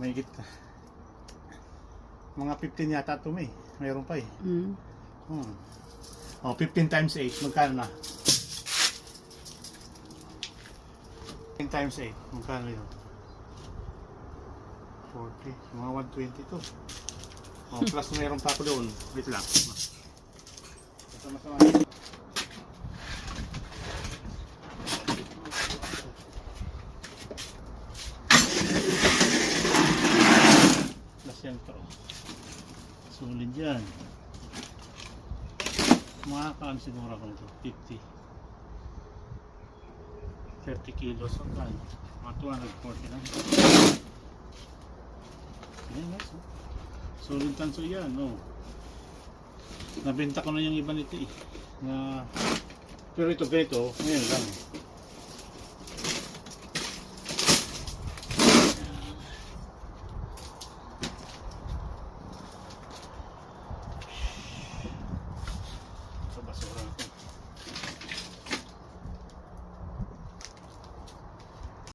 May kita. Mga 15 yata ito may. Mayroon pa eh. Oh, 15 times 8. Magkano na? 15 times 8. Magkano yun? 40. Mga 120 to. Oh, plus mayroon pa ako doon. Wait lang. Sama-sama. Plus yan to. Solid yan. Makakakaan siguro ako nito. 50. 30 kilos ang kan. Mga 240 lang. Ayan guys. Solid tanso yan. Oh. Nabenta ko na yung iba nito eh. Pero ito ganito. Ngayon lang.